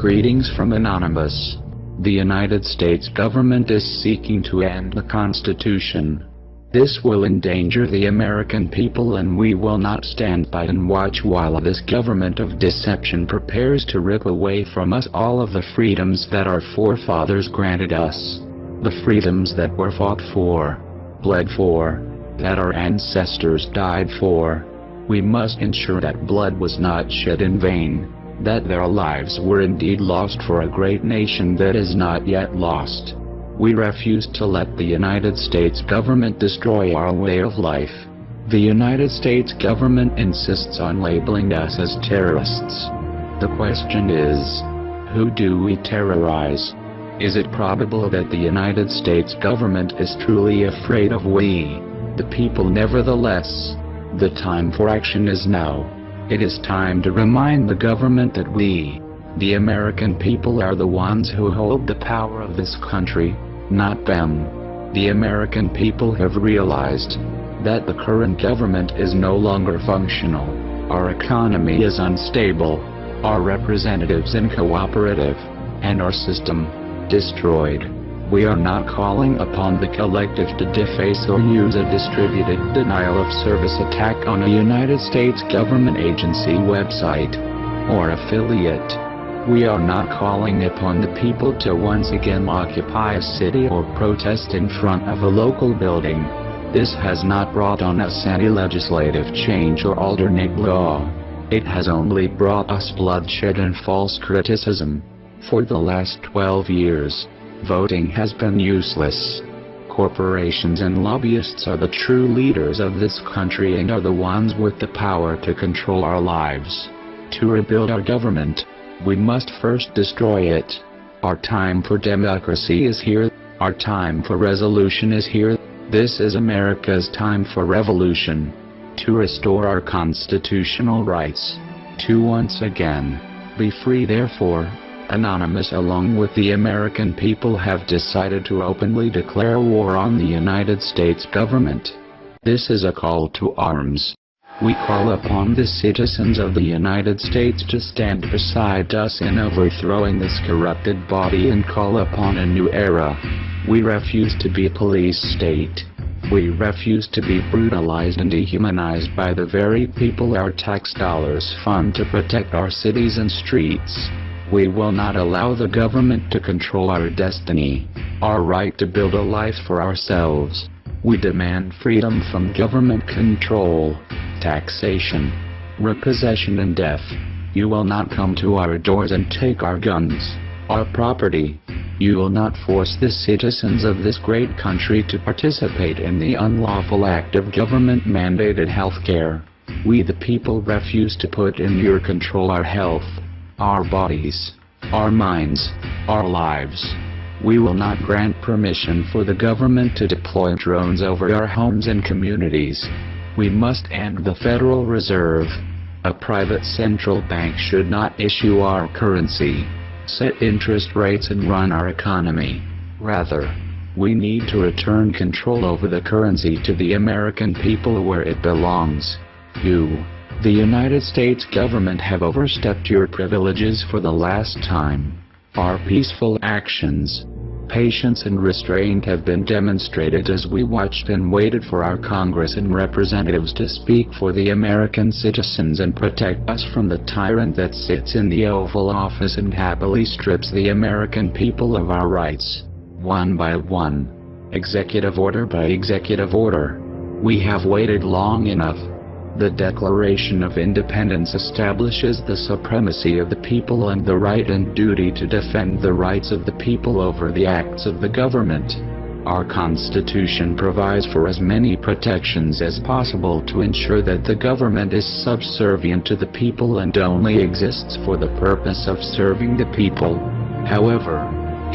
Greetings from Anonymous. The United States government is seeking to end the Constitution. This will endanger the American people, and we will not stand by and watch while this government of deception prepares to rip away from us all of the freedoms that our forefathers granted us. The freedoms that were fought for, bled for, that our ancestors died for. We must ensure that blood was not shed in vain, that their lives were indeed lost for a great nation that is not yet lost. We refuse to let the United States government destroy our way of life. The United States government insists on labeling us as terrorists. The question is, who do we terrorize? Is it probable that the United States government is truly afraid of we, the people? Nevertheless, the time for action is now. It is time to remind the government that we, the American people, are the ones who hold the power of this country, not them. The American people have realized that the current government is no longer functional. Our economy is unstable, our representatives uncooperative, and our system destroyed. We are not calling upon the collective to deface or use a distributed denial of service attack on a United States government agency, website, or affiliate. We are not calling upon the people to once again occupy a city or protest in front of a local building. This has not brought on us any legislative change or alternate law. It has only brought us bloodshed and false criticism. For the last 12 years, voting has been useless. Corporations and lobbyists are the true leaders of this country and are the ones with the power to control our lives. To rebuild our government, we must first destroy it. Our time for democracy is here. Our time for resolution is here. This is America's time for revolution. To restore our constitutional rights. To once again be free. Therefore, Anonymous, along with the American people, have decided to openly declare war on the United States government. This is a call to arms. We call upon the citizens of the United States to stand beside us in overthrowing this corrupted body and call upon a new era. We refuse to be a police state. We refuse to be brutalized and dehumanized by the very people our tax dollars fund to protect our cities and streets. We will not allow the government to control our destiny, our right to build a life for ourselves. We demand freedom from government control, taxation, repossession and death. You will not come to our doors and take our guns, our property. You will not force the citizens of this great country to participate in the unlawful act of government-mandated health care. We the people refuse to put in your control our health, our bodies, our minds, our lives. We will not grant permission for the government to deploy drones over our homes and communities. We must end the Federal Reserve. A private central bank should not issue our currency, set interest rates and run our economy. Rather, we need to return control over the currency to the American people where it belongs. You, the United States government, have overstepped your privileges for the last time. Our peaceful actions, patience and restraint have been demonstrated as we watched and waited for our Congress and representatives to speak for the American citizens and protect us from the tyrant that sits in the Oval Office and happily strips the American people of our rights, one by one, executive order by executive order. We have waited long enough. The Declaration of Independence establishes the supremacy of the people and the right and duty to defend the rights of the people over the acts of the government. Our Constitution provides for as many protections as possible to ensure that the government is subservient to the people and only exists for the purpose of serving the people. However,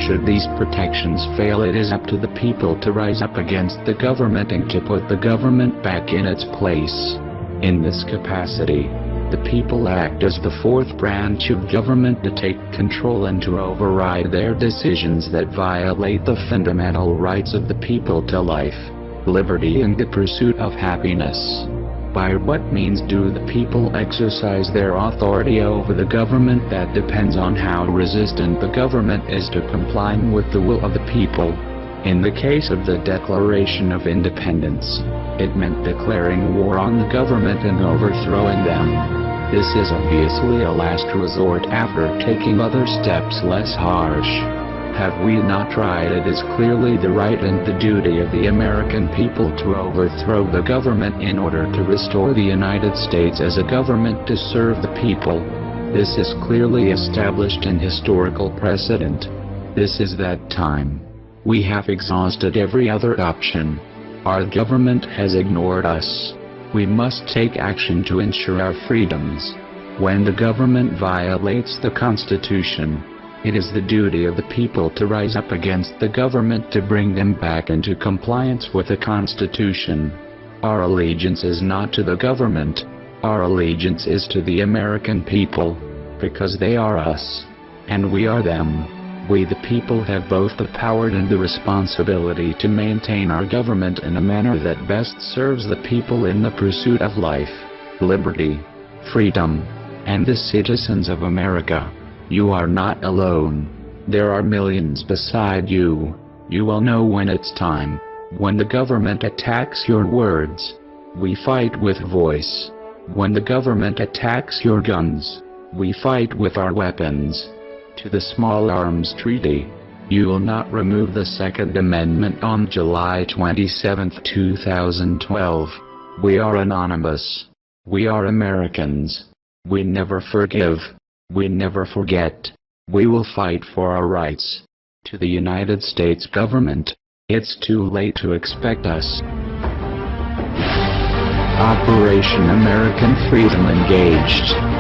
should these protections fail, it is up to the people to rise up against the government and to put the government back in its place. In this capacity, the people act as the fourth branch of government to take control and to override their decisions that violate the fundamental rights of the people to life, liberty and the pursuit of happiness. By what means do the people exercise their authority over the government? That depends on how resistant the government is to complying with the will of the people. In the case of the Declaration of Independence, it meant declaring war on the government and overthrowing them. This is obviously a last resort after taking other steps less harsh. Have we not tried? It is clearly the right and the duty of the American people to overthrow the government in order to restore the United States as a government to serve the people. This is clearly established in historical precedent. This is that time. We have exhausted every other option. Our government has ignored us. We must take action to ensure our freedoms. When the government violates the Constitution, it is the duty of the people to rise up against the government to bring them back into compliance with the Constitution. Our allegiance is not to the government. Our allegiance is to the American people, because they are us, and we are them. We the people have both the power and the responsibility to maintain our government in a manner that best serves the people in the pursuit of life, liberty, freedom, and the citizens of America. You are not alone. There are millions beside you. You will know when it's time. When the government attacks your words, we fight with voice. When the government attacks your guns, we fight with our weapons. To the Small Arms Treaty, you will not remove the Second Amendment on July 27, 2012. We are anonymous. We are Americans. We never forgive. We never forget. We will fight for our rights. To the United States government, it's too late to expect us. Operation American Freedom engaged.